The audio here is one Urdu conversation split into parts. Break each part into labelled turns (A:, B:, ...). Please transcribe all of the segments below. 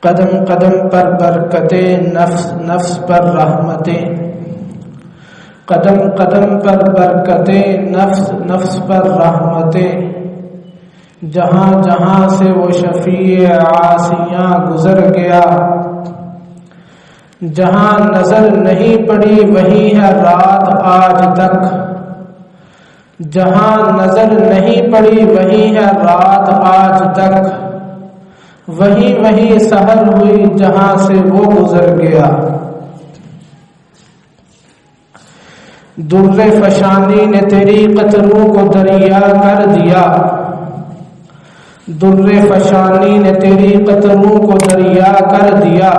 A: قدم قدم پر برکتیں، نفس پر رحمتیں، قدم قدم پر برکتیں، نفس پر رحمتیں، جہاں جہاں سے وہ شفیع عاصیاں گزر گیا، جہاں نظر نہیں پڑی وہی ہے رات آج تک، جہاں نظر نہیں پڑی وہی ہے رات آج تک، وہی سحر ہوئی جہاں سے وہ گزر گیا۔ در فشانی نے تیری قطروں کو دریا کر دیا، در فشانی نے تیری قطروں کو دریا کر دیا،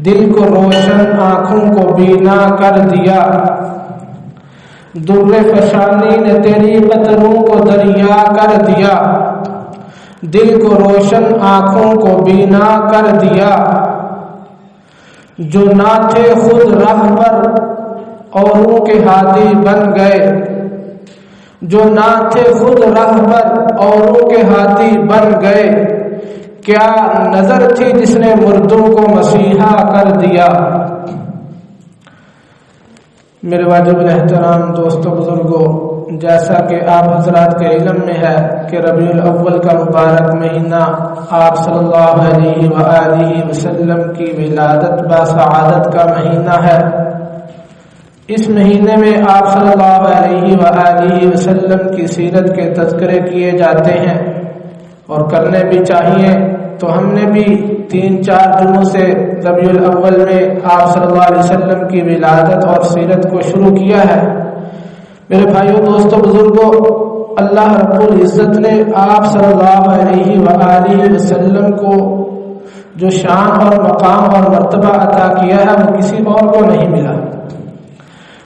A: دل کو روشن آنکھوں کو بینا کر دیا۔ در فشانی نے تیری قطروں کو دریا کر دیا، دل کو روشن آنکھوں کو بینا کر دیا۔ جو نہ تھے خود رہبر اوروں کے ہادی بن گئے، جو نہ تھے خود رہبر اوروں کے ہادی بن گئے، کیا نظر تھی جس نے مردوں کو مسیحا کر دیا۔ میرے واجب الاحترام دوستوں بزرگوں، جیسا کہ آپ حضرات کے علم میں ہے کہ ربیع الاول کا مبارک مہینہ آپ صلی اللہ علیہ وآلہ وسلم کی ولادت بسعادت کا مہینہ ہے۔ اس مہینے میں آپ صلی اللہ علیہ وآلہ وسلم کی سیرت کے تذکرے کیے جاتے ہیں اور کرنے بھی چاہیے۔ تو ہم نے بھی 3-4 دنوں سے ربیع الاول میں آپ صلی اللہ علیہ وسلم کی ولادت اور سیرت کو شروع کیا ہے۔ میرے بھائیوں دوستوں بزرگوں، اللہ رب العزت نے آپ صلی اللہ علیہ وآلہ وسلم کو جو شان اور مقام اور مرتبہ عطا کیا ہے وہ کسی اور کو نہیں ملا،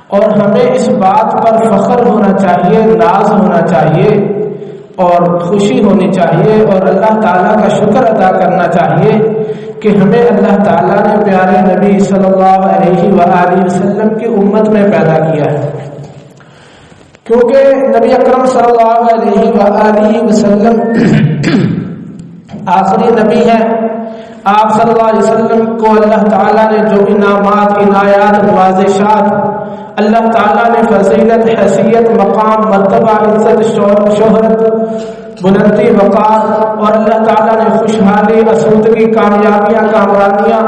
A: اور ہمیں اس بات پر فخر ہونا چاہیے، ناز ہونا چاہیے اور خوشی ہونی چاہیے، اور اللہ تعالیٰ کا شکر ادا کرنا چاہیے کہ ہمیں اللہ تعالیٰ نے پیارے نبی صلی اللہ علیہ وآلہ وسلم کی امت میں پیدا کیا ہے، کیونکہ نبی اکرم صلی اللہ علیہ وآلہ وسلم آخری نبی ہیں۔ آپ صلی اللہ علیہ وسلم کو اللہ تعالیٰ نے جو انعامات، عنایات، نوازشات، اللہ تعالیٰ نے فضیلت، حیثیت، مقام، مرتبہ، عزت، شہرت، بلندی، وقار، اور اللہ تعالیٰ نے خوشحالی، آسودگی، کامیابیاں، کامرانیاں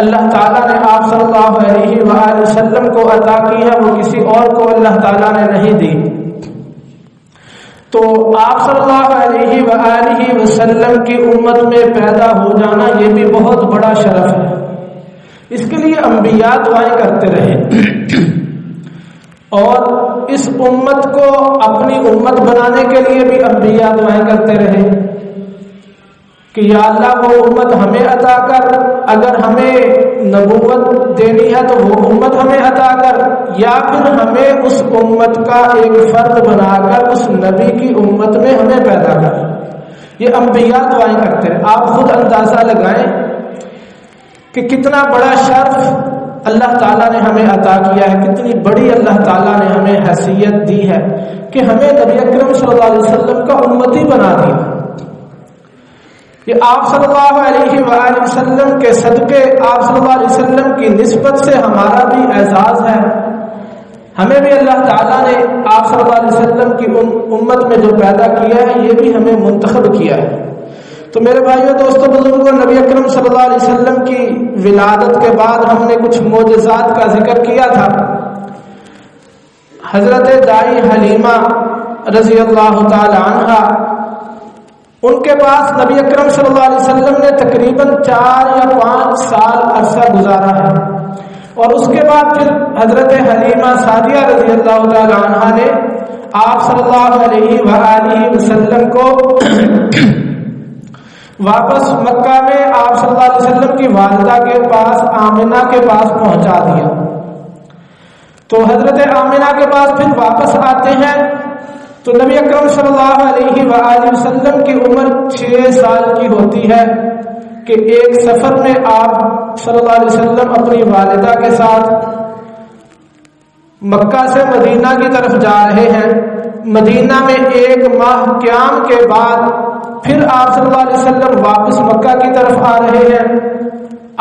A: اللہ تعالیٰ نے آپ صلی اللہ علیہ وآلہ وسلم کو عطا کی ہے، وہ کسی اور کو اللہ تعالیٰ نے نہیں دی۔ تو آپ صلی اللہ علیہ وآلہ وسلم کی امت میں پیدا ہو جانا یہ بھی بہت بڑا شرف ہے۔ اس کے لیے انبیاء دعائیں کرتے رہے اور اس امت کو اپنی امت بنانے کے لیے بھی انبیاء دعائیں کرتے رہے کہ یا اللہ وہ امت ہمیں عطا کر، اگر ہمیں نبوت دینی ہے تو وہ امت ہمیں عطا کر، یا پھر ہمیں اس امت کا ایک فرد بنا کر اس نبی کی امت میں ہمیں پیدا کر۔ یہ انبیاء دعائیں کرتے رہے۔ آپ خود اندازہ لگائیں کہ کتنا بڑا شرف اللہ تعالیٰ نے ہمیں عطا کیا ہے، کتنی بڑی اللہ تعالیٰ نے ہمیں حیثیت دی ہے کہ ہمیں نبی اکرم صلی اللہ علیہ وسلم کا امتی بنا دیا۔ یہ آپ صلی اللہ علیہ وآلہ وسلم کے صدقے، آپ صلی اللہ علیہ وسلم کی نسبت سے ہمارا بھی اعزاز ہے۔ ہمیں بھی اللہ تعالیٰ نے آپ صلی اللہ علیہ وسلم کی امت میں جو پیدا کیا ہے یہ بھی ہمیں منتخب کیا ہے۔ تو میرے بھائیوں دوستوں بزرگوں، نبی اکرم صلی اللہ علیہ وسلم کی ولادت کے بعد ہم نے کچھ معجزات کا ذکر کیا تھا۔ حضرت دائی حلیمہ رضی اللہ تعالی عنہا، ان کے پاس نبی اکرم صلی اللہ علیہ وسلم نے تقریباً 4 یا 5 سال عرصہ گزارا ہے، اور اس کے بعد پھر حضرت حلیمہ سعدیہ رضی اللہ تعالی عنہا نے آپ صلی اللہ علیہ وآلہ وسلم کو واپس مکہ میں آپ صلی اللہ علیہ وسلم کی والدہ کے پاس، آمنہ کے پاس پہنچا دیا۔ تو حضرت آمنہ کے پاس پھر واپس آتے ہیں تو نبی اکرم صلی اللہ علیہ وآلہ وسلم کی عمر 6 سال کی ہوتی ہے کہ ایک سفر میں آپ صلی اللہ علیہ وسلم اپنی والدہ کے ساتھ مکہ سے مدینہ کی طرف جا رہے ہیں۔ مدینہ میں 1 ماہ قیام کے بعد پھر آپ صلی اللہ علیہ وسلم واپس مکہ کی طرف آ رہے ہیں.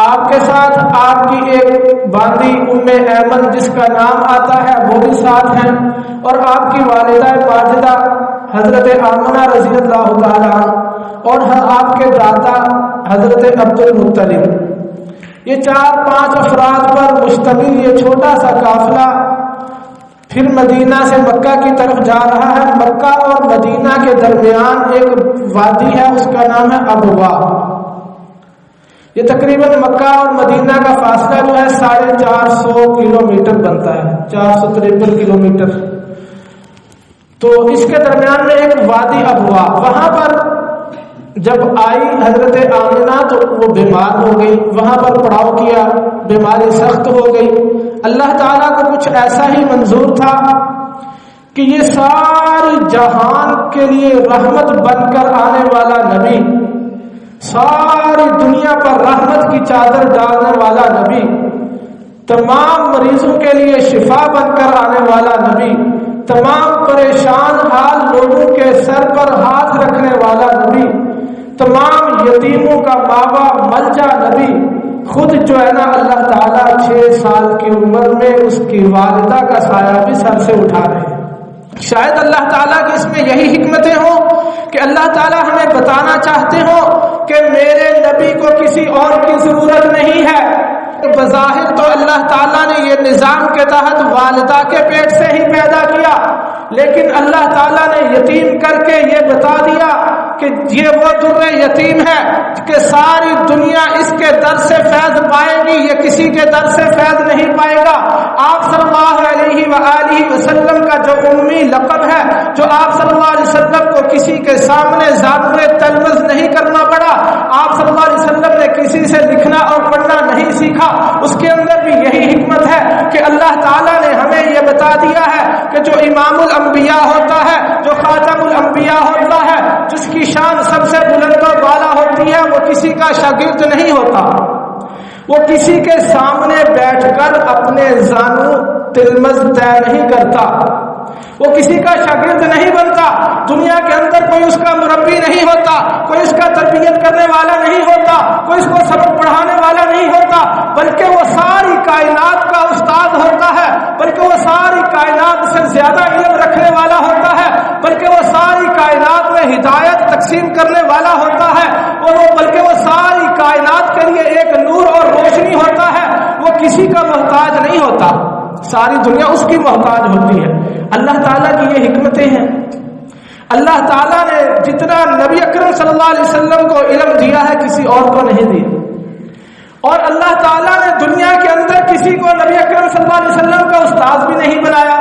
A: آپ کے ساتھ آپ کی ایک باندی ام ایمن جس کا نام آتا ہے وہ بھی ساتھ ہیں, اور آپ کی والدہ ماجدہ حضرت آمنہ رضی اللہ تعالیٰ اور آپ کے دادا حضرت عبد المطلب. یہ 4-5 افراد پر مشتمل یہ چھوٹا سا قافلہ پھر مدینہ سے مکہ کی طرف جا رہا ہے. مکہ اور مدینہ کے درمیان ایک وادی ہے, اس کا نام ہے ابوا. یہ تقریباً مکہ اور مدینہ کا فاصلہ جو ہے 450 کلومیٹر بنتا ہے, 453 کلومیٹر. تو اس کے درمیان میں ایک وادی ابوا, وہاں پر جب آئی حضرت آمنہ تو وہ بیمار ہو گئی, وہاں پر پڑاؤ کیا, بیماری سخت ہو گئی. اللہ تعالیٰ کو کچھ ایسا ہی منظور تھا کہ یہ ساری جہان کے لیے رحمت بن کر آنے والا نبی, ساری دنیا پر رحمت کی چادر ڈالنے والا نبی, تمام مریضوں کے لیے شفا بن کر آنے والا نبی, تمام پریشان حال لوگوں کے سر پر ہاتھ رکھنے والا نبی, تمام یتیموں کا بابا ملجا نبی, خود جو ہے نا اللہ تعالیٰ 6 سال کی عمر میں اس کی والدہ کا سایہ بھی سر سے اٹھا رہے ہیں. شاید اللہ تعالیٰ کی اس میں یہی حکمتیں ہوں کہ اللہ تعالیٰ ہمیں بتانا چاہتے ہوں کہ میرے نبی کو کسی اور کی ضرورت نہیں ہے. بظاہر تو اللہ تعالیٰ نے یہ نظام کے تحت والدہ کے پیٹ سے ہی پیدا کیا, لیکن اللہ تعالیٰ نے یتیم کر کے یہ بتا دیا کہ یہ وہ در یتیم ہے کہ ساری دنیا اس کے در سے فیض پائے گی, یہ کسی کے در سے فیض نہیں پائے گا. آپ صلی اللہ علیہ وآلہ وسلم کا جو امی لقب ہے, جو آپ صلی اللہ علیہ وسلم کو کسی کے سامنے زانوے تلمذ نہیں کرنا پڑا, آپ صلی اللہ علیہ وسلم نے کسی سے لکھنا اور پڑھنا نہیں سیکھا, اس کے اندر بھی یہی حکمت ہے کہ اللہ تعالیٰ نے ہمیں یہ بتا دیا ہے کہ جو امام الانبیاء ہوتا ہے, جو خاتم الانبیاء ہوتا ہے, جس کی شان سب سے بلند و بالا ہوتی ہے, وہ کسی کا شاگرد نہیں ہوتا. وہ کسی کے سامنے بیٹھ کر اپنے زانو تلمذ طے نہیں کرتا, وہ کسی کا شاگرد نہیں بنتا. دنیا کے اندر کوئی اس کا مربی نہیں ہوتا, کوئی اس کا تربیت کرنے والا نہیں ہوتا, کوئی اس کو سبق پڑھانے والا نہیں ہوتا, بلکہ وہ ساری کائنات کا استاد ہوتا ہے, بلکہ وہ ساری کائنات سے زیادہ علم رکھنے والا ہوتا ہے, بلکہ وہ ساری کائنات میں ہدایت تقسیم کرنے والا ہوتا ہے, بلکہ وہ ساری کائنات کے لیے ایک نور اور روشنی ہوتا ہے. وہ کسی کا محتاج نہیں ہوتا, ساری دنیا اس کی محتاج ہوتی ہے. اللہ تعالیٰ کی یہ حکمتیں ہیں. اللہ تعالیٰ نے جتنا نبی اکرم صلی اللہ علیہ وسلم کو علم دیا ہے کسی اور کو نہیں دیا, اور اللہ تعالیٰ نے دنیا کے اندر کسی کو نبی اکرم صلی اللہ علیہ وسلم کا استاد بھی نہیں بنایا.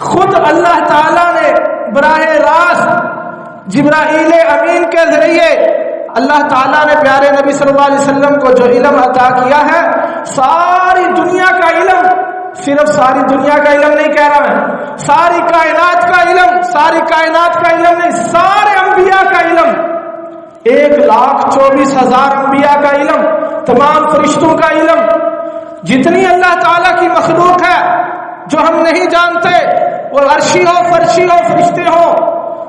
A: خود اللہ تعالیٰ نے براہ راست جبرائیل امین کے ذریعے اللہ تعالیٰ نے پیارے نبی صلی اللہ علیہ وسلم کو جو علم عطا کیا ہے, ساری دنیا کا علم, صرف ساری دنیا کا علم نہیں کہہ رہا میں, ساری کائنات کا علم, ساری کائنات کا علم نہیں, سارے انبیاء کا علم, 1,24,000 انبیاء کا علم, تمام فرشتوں کا علم, جتنی اللہ تعالیٰ کی مخلوق ہے جو ہم نہیں جانتے, وہ عرشی ہو, فرشی ہو, فرشتے ہو,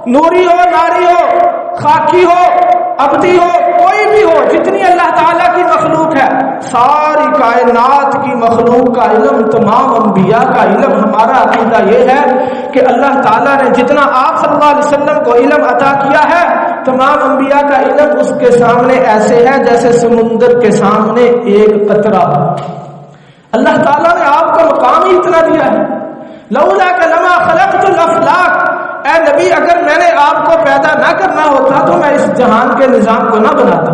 A: نوری ہو, ناری ہو, خاکی ہو, ابدی ہو, کوئی بھی ہو, جتنی اللہ تعالیٰ کی مخلوق ہے, ساری کائنات کی مخلوق کا علم, تمام انبیاء کا علم. ہمارا عقیدہ یہ ہے کہ اللہ تعالیٰ نے جتنا آپ صلی اللہ علیہ وسلم کو علم عطا کیا ہے, تمام انبیاء کا علم اس کے سامنے ایسے ہے جیسے سمندر کے سامنے ایک قطرہ. اللہ تعالیٰ نے آپ کو مقام ہی اتنا دیا ہے. لولا کہ لما خلقت الافلاک, اے نبی اگر میں نے آپ کو پیدا نہ کرنا ہوتا تو میں اس جہان کے نظام کو نہ بناتا.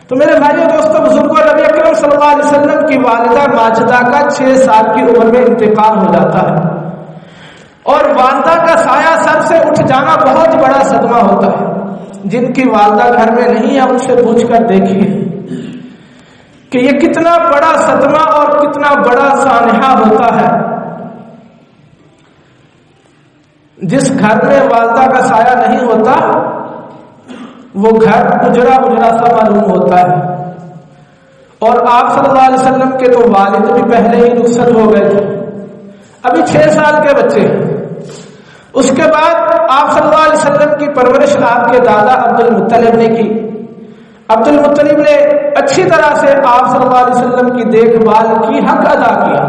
A: تو میرے بھائیو دوستو بزرگوں, نبی اکرم صلی اللہ علیہ وسلم کی والدہ ماجدہ کا 6 سال کی عمر میں انتقال ہو جاتا ہے, اور والدہ کا سایہ سر سے اٹھ جانا بہت بڑا صدمہ ہوتا ہے. جن کی والدہ گھر میں نہیں ہے ان سے پوچھ کر دیکھیے کہ یہ کتنا بڑا صدمہ اور کتنا بڑا سانحہ ہوتا ہے. جس گھر میں والدہ کا سایہ نہیں ہوتا وہ گھر اجڑا اجڑا سا معلوم ہوتا ہے. اور آپ صلی اللہ علیہ وسلم کے تو والد بھی پہلے ہی رخصت ہو گئے تھے, ابھی 6 سال کے بچے ہیں. اس کے بعد آپ صلی اللہ علیہ وسلم کی پرورش آپ کے دادا عبد المطلب نے کی. عبد المطلب نے اچھی طرح سے آپ صلی اللہ علیہ وسلم کی دیکھ بھال کی، حق ادا کیا.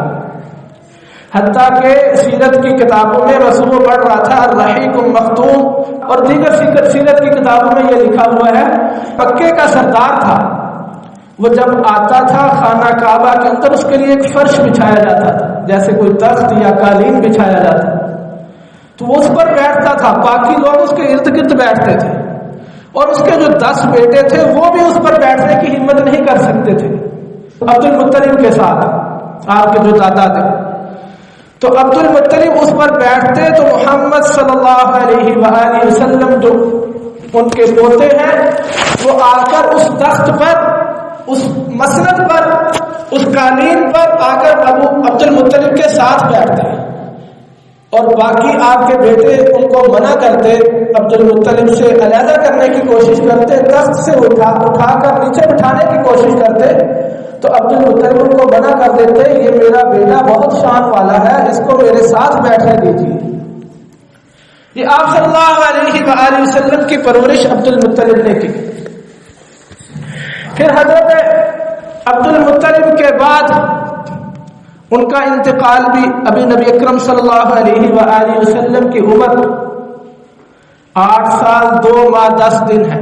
A: حتیٰ کہ سیرت کی کتابوں میں رسول پڑھ رہا تھا الرحیق مختوم، اور دیگر سیرت کی کتابوں میں یہ لکھا ہوا ہے مکے کا سردار تھا. وہ جب آتا تھا خانہ کعبہ کے اندر اس کے لیے ایک فرش بچھایا جاتا تھا، جیسے کوئی تخت یا قالین بچھایا جاتا، تو وہ اس پر بیٹھتا تھا. باقی لوگ اس کے ارد گرد بیٹھتے تھے، اور اس کے جو 10 بیٹے تھے وہ بھی اس پر بیٹھنے کی ہمت نہیں کر سکتے تھے عبد المطلب کے ساتھ، آپ کے جو دادا تھے. تو عبد المطلب اس پر بیٹھتے تو محمد صلی اللہ علیہ وآلہ وسلم جو ان کے پوتے ہیں وہ آ کر اس تخت پر، اس مسند پر، اس قالین پر آ کر عبد المطلب کے ساتھ بیٹھتے ہیں، اور باقی آپ کے بیٹے ان کو منع کرتے، عبد المطلب سے علیحدہ کرنے کی کوشش کرتے، تخت سے اٹھا کر نیچے بٹھانے کی کوشش کرتے. تو عبد المطلب ان کو منع کر دیتے، یہ میرا بیٹا بہت شان والا ہے، اس کو میرے ساتھ بیٹھنے دیجیے. یہ آپ صلی اللہ علیہ وآلہ وسلم کی پرورش عبد المطلب نے کی. پھر حضرت عبد المطلب کے بعد ان کا انتقال بھی ابھی نبی اکرم صلی اللہ علیہ وآلہ وسلم کی عمر 8 سال 2 ماہ 10 دن ہے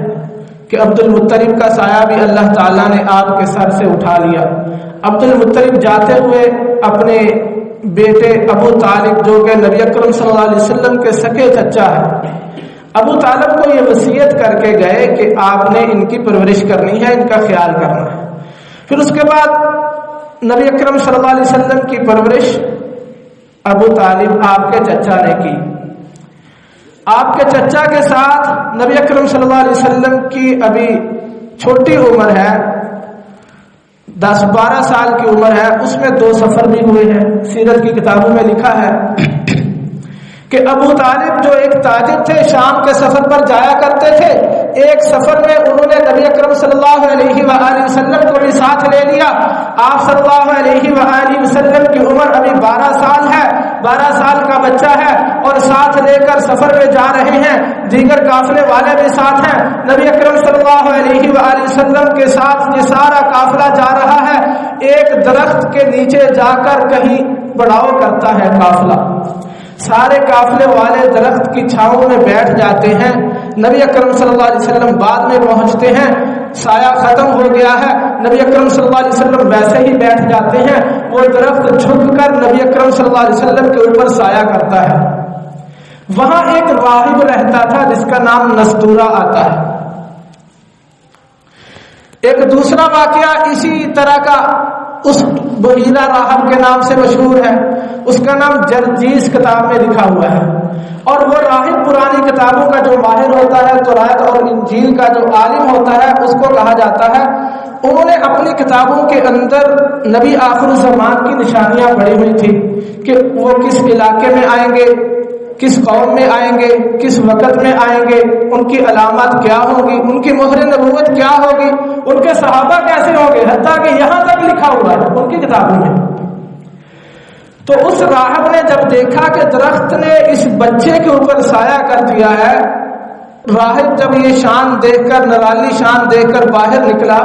A: کہ عبد المطلب کا سایہ بھی اللہ تعالیٰ نے آپ کے سر سے اٹھا لیا. عبد المطلب جاتے ہوئے اپنے بیٹے ابو طالب جو کہ نبی اکرم صلی اللہ علیہ وسلم کے سکے چچا ہے، ابو طالب کو یہ وصیت کر کے گئے کہ آپ نے ان کی پرورش کرنی ہے، ان کا خیال کرنا ہے. پھر اس کے بعد نبی اکرم صلی اللہ علیہ وسلم کی پرورش ابو طالب آپ کے چچا نے کی. آپ کے چچا کے ساتھ نبی اکرم صلی اللہ علیہ وسلم کی ابھی چھوٹی عمر ہے، 10-12 سال کی عمر ہے. اس میں 2 سفر بھی ہوئے ہیں. سیرت کی کتابوں میں لکھا ہے کہ ابو طالب جو ایک تاجر تھے، شام کے سفر پر جایا کرتے تھے. ایک سفر میں انہوں نے نبی اکرم صلی اللہ علیہ وآلہ وسلم کو بھی ساتھ لے لیا. آپ صلی اللہ علیہ وآلہ وسلم کی عمر ابھی 12 سال ہے، 12 سال کا بچہ ہے، اور ساتھ لے کر سفر میں جا رہے ہیں. دیگر قافلے والے بھی ساتھ ہیں. نبی اکرم صلی اللہ علیہ وآلہ وسلم کے ساتھ یہ سارا قافلہ جا رہا ہے. ایک درخت کے نیچے جا کر کہیں پڑاؤ کرتا ہے قافلہ. سارے قافلے والے درخت کی چھاؤں میں بیٹھ جاتے ہیں. نبی اکرم صلی اللہ علیہ وسلم بعد میں پہنچتے ہیں، سایہ ختم ہو گیا ہے. نبی اکرم صلی اللہ علیہ وسلم ویسے ہی بیٹھ جاتے ہیں. وہ درخت جھک کر نبی اکرم صلی اللہ علیہ وسلم کے اوپر سایہ کرتا ہے. وہاں ایک راہب رہتا تھا جس کا نام نستورہ آتا ہے. ایک دوسرا واقعہ اسی طرح کا اس بحیرہ راہب کے نام سے مشہور ہے. اس کا نام جرجیس کتاب میں لکھا ہوا ہے. اور وہ راہب پرانی کتابوں کا جو ماہر ہوتا ہے، تورات اور انجیل کا جو عالم ہوتا ہے، اس کو کہا جاتا ہے. انہوں نے اپنی کتابوں کے اندر نبی آخر الزمان کی نشانیاں پڑھی ہوئی تھی کہ وہ کس علاقے میں آئیں گے، کس قوم میں آئیں گے، کس وقت میں آئیں گے، ان کی علامات کیا ہوں گی، ان کی مہر نبوت کیا ہوگی، ان کے صحابہ کیسے ہوں گے، حتیٰ کہ یہاں تک لکھا ہوا ہے ان کی کتابوں میں. تو اس راہب نے جب دیکھا کہ درخت نے اس بچے کے اوپر سایہ کر دیا ہے، راہب جب یہ شان دیکھ کر، نرالی شان دیکھ کر باہر نکلا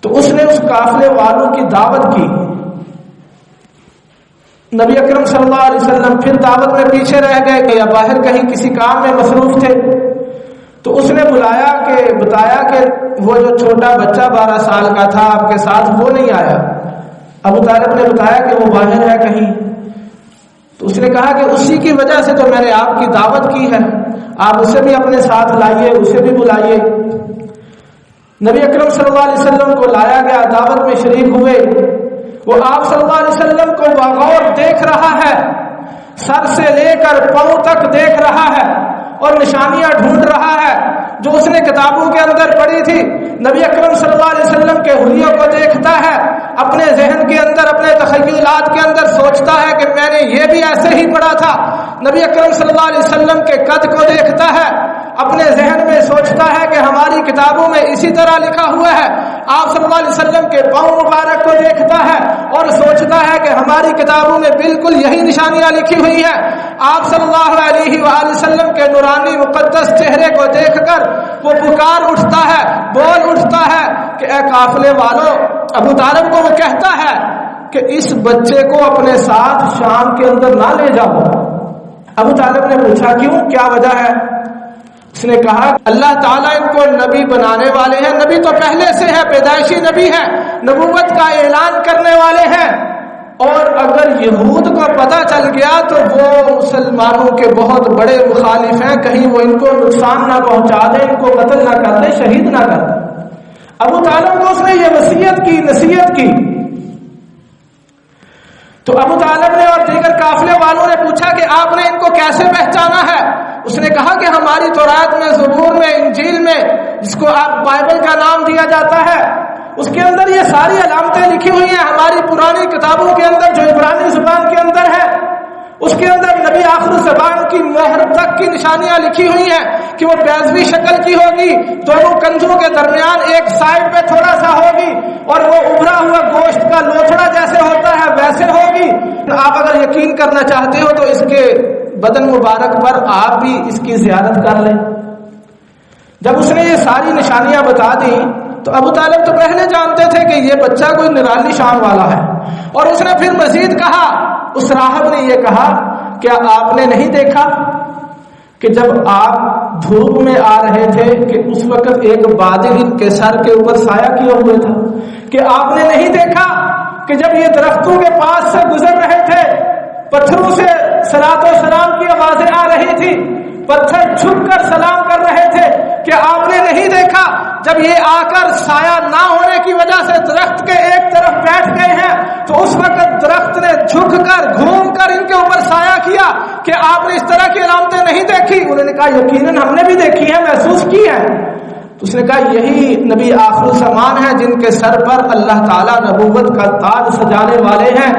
A: تو اس نے اس قافلے والوں کی دعوت کی. نبی اکرم صلی اللہ علیہ وسلم پھر دعوت میں پیچھے رہ گئے یا باہر کہیں کسی کام میں مصروف تھے. تو اس نے بتایا کہ وہ جو چھوٹا بچہ 12 سال کا تھا آپ کے ساتھ، وہ نہیں آیا. ابو طالب نے بتایا کہ وہ باہر ہے کہیں. تو اس نے کہا کہ اسی کی وجہ سے تو میں نے آپ کی دعوت کی ہے، آپ اسے بھی اپنے ساتھ لائیے، اسے بھی بلائیے. نبی اکرم صلی اللہ علیہ وسلم کو لایا گیا، دعوت میں شریک ہوئے. وہ آپ صلی اللہ علیہ وسلم کو بغور دیکھ رہا ہے، سر سے لے کر پاؤں تک دیکھ رہا ہے اور نشانیاں ڈھونڈ رہا ہے جو اس نے کتابوں کے اندر پڑھی تھی. نبی اکرم صلی اللہ علیہ وسلم کے حلیوں کو دیکھتا ہے، اپنے ذہن کے اندر، اپنے تخیلات کے اندر سوچتا ہے کہ میں نے یہ بھی ایسے ہی پڑھا تھا. نبی اکرم صلی اللہ علیہ وسلم کے قد کو دیکھتا ہے، اپنے ذہن میں سوچتا ہے کہ ہماری کتابوں میں اسی طرح لکھا ہوا ہے. آپ صلی اللہ علیہ وسلم کے پاؤں مبارک کو دیکھتا ہے اور سوچتا ہے کہ ہماری کتابوں میں بالکل یہی نشانیاں لکھی ہوئی ہیں۔ آپ صلی اللہ علیہ وآلہ وسلم کے نورانی مقدس چہرے کو دیکھ کر وہ پکار اٹھتا ہے، بول اٹھتا ہے کہ اے قافلے والوں، ابو طالب کو وہ کہتا ہے کہ اس بچے کو اپنے ساتھ شام کے اندر نہ لے جاؤ۔ ابو طالب نے پوچھا کیوں، کیا وجہ ہے؟ اس نے کہا اللہ تعالیٰ ان کو نبی بنانے والے ہیں، نبی تو پہلے سے ہے، پیدائشی نبی ہے، نبوت کا اعلان کرنے والے ہیں، اور اگر یہود کو پتہ چل گیا تو وہ مسلمانوں کے بہت بڑے مخالف ہیں، کہیں وہ ان کو نقصان نہ پہنچا دے، ان کو قتل نہ کر دے، شہید نہ کر دے۔ ابو طالب کو اس نے یہ وصیت کی، نصیحت کی۔ تو ابو طالب نے اور دیگر قافلے والوں نے پوچھا کہ آپ نے ان کو کیسے پہچانا ہے؟ اس نے کہا کہ ہماری تورات میں، زبور میں، انجیل میں، جس کو آپ بائبل کا نام دیا جاتا ہے، اس کے اندر یہ ساری علامتیں لکھی ہوئی ہیں۔ ہماری پرانی کتابوں کے اندر جو عبرانی زبان کے اندر ہے، اس کے اندر نبی آخر زبان کی مہر تک کی نشانیاں لکھی ہوئی ہیں کہ وہ بیضوی شکل کی ہوگی، دونوں کندھوں کے درمیان ایک سائڈ پہ تھوڑا سا ہوگی، اور وہ ابھرا ہوا گوشت کا لوتھڑا جیسے ہوتا ہے ویسے ہوگی۔ آپ اگر یقین کرنا چاہتے ہو تو اس کے بدن مبارک پر آپ بھی اس کی زیارت کر لیں۔ جب اس نے یہ ساری نشانیاں بتا دی تو ابو طالب تو پہلے جانتے تھے کہ یہ بچہ کوئی نرالی شان والا ہے، اور اس نے پھر مزید کہا، اس راہب نے یہ کہا کیا آپ نے نہیں دیکھا کہ جب آپ دھوپ میں آ رہے تھے کہ اس وقت ایک بادل ان کے سر کے اوپر سایہ کیا ہوا تھا؟ کہ آپ نے نہیں دیکھا کہ جب یہ درختوں کے پاس سے گزر رہے تھے، پتھروں سے صلاۃ و سلام کی آوازیں آ رہی تھی، پتھر جھک کر سلام کر رہے تھے؟ کہ آپ نے نہیں دیکھا جب یہ آ کر سایہ نہ ہونے کی وجہ سے درخت کے ایک طرف بیٹھ گئے ہیں تو اس وقت درخت نے جھک کر گھوم کر ان کے اوپر سایہ کیا؟ کہ آپ نے اس طرح کی علامتیں نہیں دیکھی؟ انہوں نے کہا یقیناً ہم نے بھی دیکھی ہے، محسوس کی ہے۔ تو اس نے کہا یہی نبی آخر الزمان ہیں جن کے سر پر اللہ تعالیٰ نبوت کا تاج سجانے والے ہیں،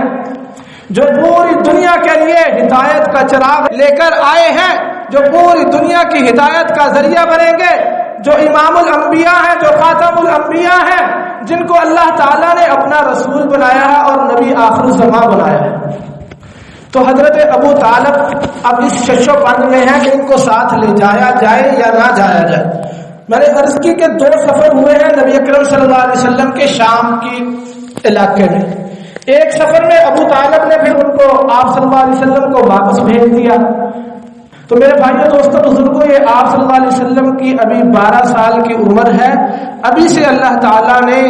A: جو پوری دنیا کے لیے ہدایت کا چراغ لے کر آئے ہیں، جو پوری دنیا کی ہدایت کا ذریعہ بنیں گے، جو امام الانبیاء ہیں، جو خاتم الانبیاء ہیں، جن کو اللہ تعالیٰ نے اپنا رسول بنایا ہے اور نبی آخر الزمان بنایا ہے۔ تو حضرت ابو طالب اب اس شش و پنج میں ہے کہ ان کو ساتھ لے جایا جائے یا نہ جایا جائے۔ میں نے عرض کی کہ 2 سفر ہوئے ہیں نبی اکرم صلی اللہ علیہ وسلم کے شام کی علاقے میں۔ ایک سفر میں ابو طالب نے پھر ان کو آپ صلی اللہ علیہ وسلم کو واپس بھیج دیا۔ تو میرے بھائیوں، دوستوں، بزرگوں، یہ آپ صلی اللہ علیہ وسلم کی ابھی 12 سال کی عمر ہے۔ ابھی سے اللہ تعالیٰ نے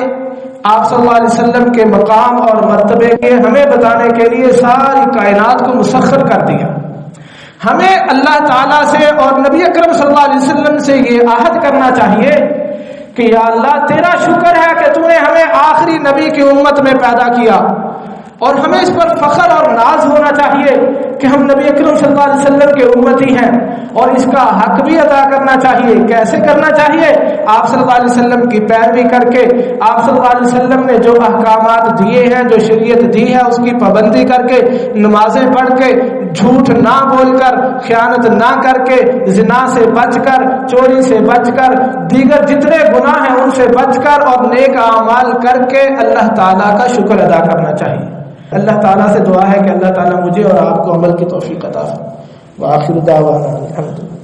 A: آپ صلی اللہ علیہ وسلم کے مقام اور مرتبے کے ہمیں بتانے کے لیے ساری کائنات کو مسخر کر دیا۔ ہمیں اللہ تعالیٰ سے اور نبی اکرم صلی اللہ علیہ وسلم سے یہ عہد کرنا چاہیے کہ یا اللہ تیرا شکر ہے کہ تو نے ہمیں آخری نبی کی امت میں پیدا کیا، اور ہمیں اس پر فخر اور ناز ہونا چاہیے کہ ہم نبی اکرم صلی اللہ علیہ وسلم کے امتی ہیں، اور اس کا حق بھی ادا کرنا چاہیے۔ کیسے کرنا چاہیے؟ آپ صلی اللہ علیہ وسلم کی پیروی کر کے، آپ صلی اللہ علیہ وسلم نے جو احکامات دیے ہیں، جو شریعت دی ہے، اس کی پابندی کر کے، نمازیں پڑھ کے، جھوٹ نہ بول کر، خیانت نہ کر کے، زنا سے بچ کر، چوری سے بچ کر، دیگر جتنے گناہ ہیں ان سے بچ کر، اور نیک اعمال کر کے اللہ تعالیٰ کا شکر ادا کرنا چاہیے۔ اللہ تعالیٰ سے دعا ہے کہ اللہ تعالیٰ مجھے اور آپ کو عمل کی توفیق عطا فرمائے۔ وآخر دعوانا الحمدللہ۔